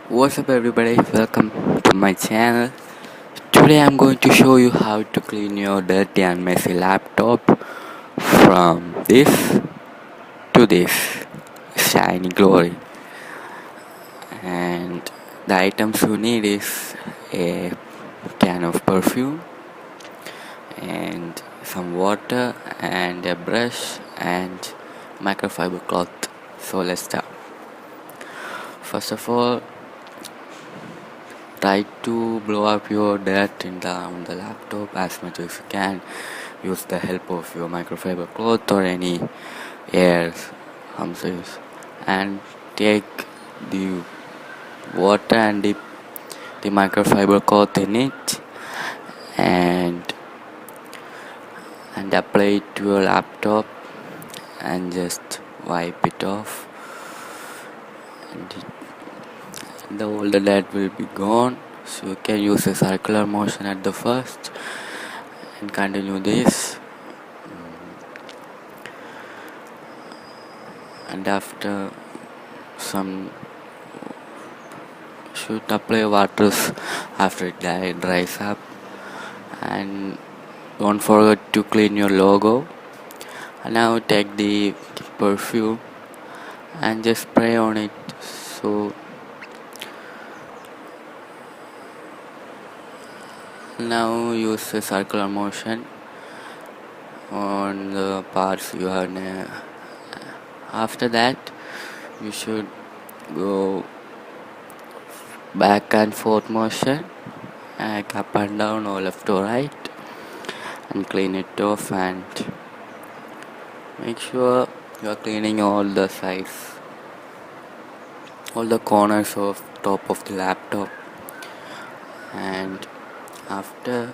What's up everybody, welcome to my channel. Today I'm going to show you how to clean your dirty and messy laptop from this to this shiny glory. And the items you need is a can of perfume and some water and a brush and microfiber cloth. So let's start. First of all, try to blow up your dirt on the laptop as much as you can. Use the help of your microfiber cloth or any air hamsters, and take the water and dip the microfiber cloth in it and apply it to your laptop and just wipe it off, and all the dirt will be gone. So you can use a circular motion at the first and continue this, and after some should apply waters after it dries up, and don't forget to clean your logo. And now take the perfume and just spray on it. So now use a circular motion on the parts you have. After that, you should go back and forth motion, like up and down or left or right, and clean it off, and make sure you are cleaning all the sides, all the corners of top of the laptop. And after,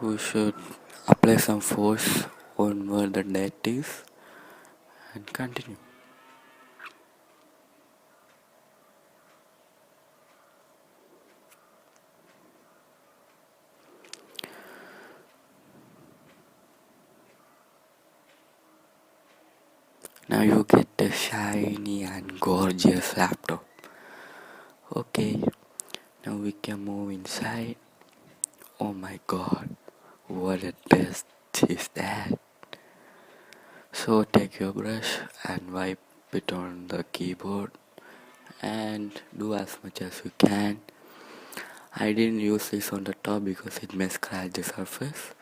you should apply some force on where the dirt is and continue. Now you get a shiny and gorgeous laptop. Okay, now we can move inside. Oh my god, what a test is that? So take your brush and wipe it on the keyboard and do as much as you can. I didn't use this on the top because it may scratch the surface,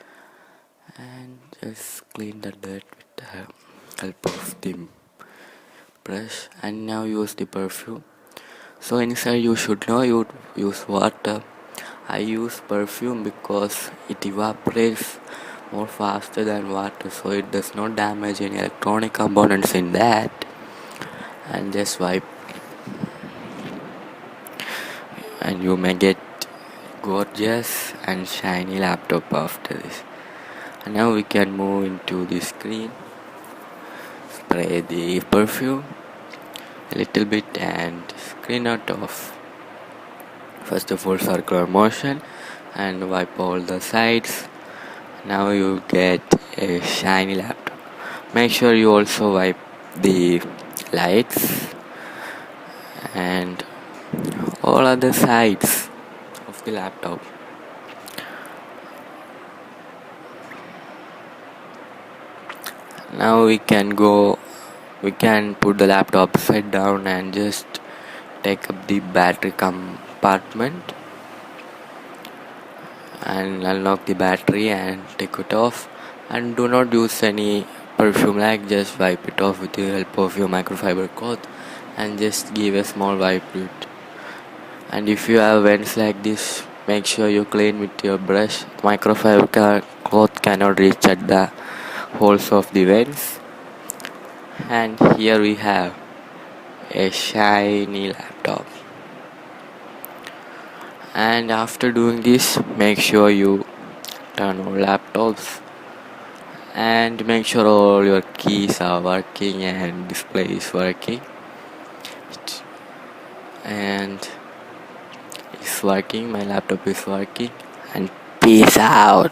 and just clean the dirt with the help of the brush. And now use the perfume. So inside you should know you use water. I use perfume because it evaporates more faster than water, so it does not damage any electronic components in that. And just wipe, and you may get gorgeous and shiny laptop after this. And now we can move into the screen. Spray the perfume a little bit and screen out off. First of all, circular motion and wipe all the sides. Now you get a shiny laptop. Make sure you also wipe the lights and all other sides of the laptop. Now we can put the laptop upside down and just take up the battery compartment and unlock the battery and take it off. And do not use any perfume, like just wipe it off with the help of your microfiber cloth and just give a small wipe to it. And if you have vents like this, make sure you clean with your brush. Microfiber cloth cannot reach at the holes of the vents. And here we have a shiny laptop. And after doing this, make sure you turn on laptops and make sure all your keys are working and display is working, and it's working. My laptop is working. And peace out.